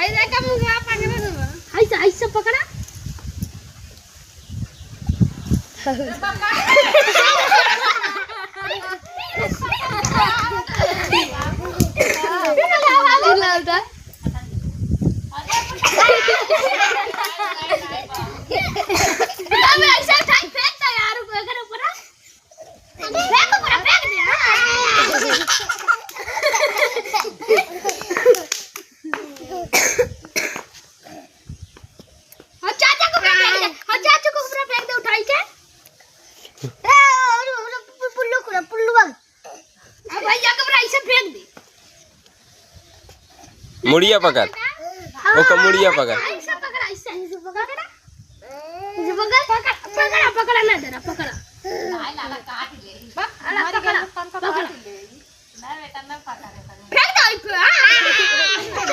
देखा मुझे पकड़ा दो ऐसा ऐसा पकड़ा मुड़िया पकड़ वो का मुड़िया पकड़ ऐसा पकड़ा ऐसा पकड़ा पकड़ा पकड़ा ना जरा पकड़ा नहीं लाला काट ले अरे पकड़ा पकड़ा ले ना बेटा ना पकड़े फेंक दो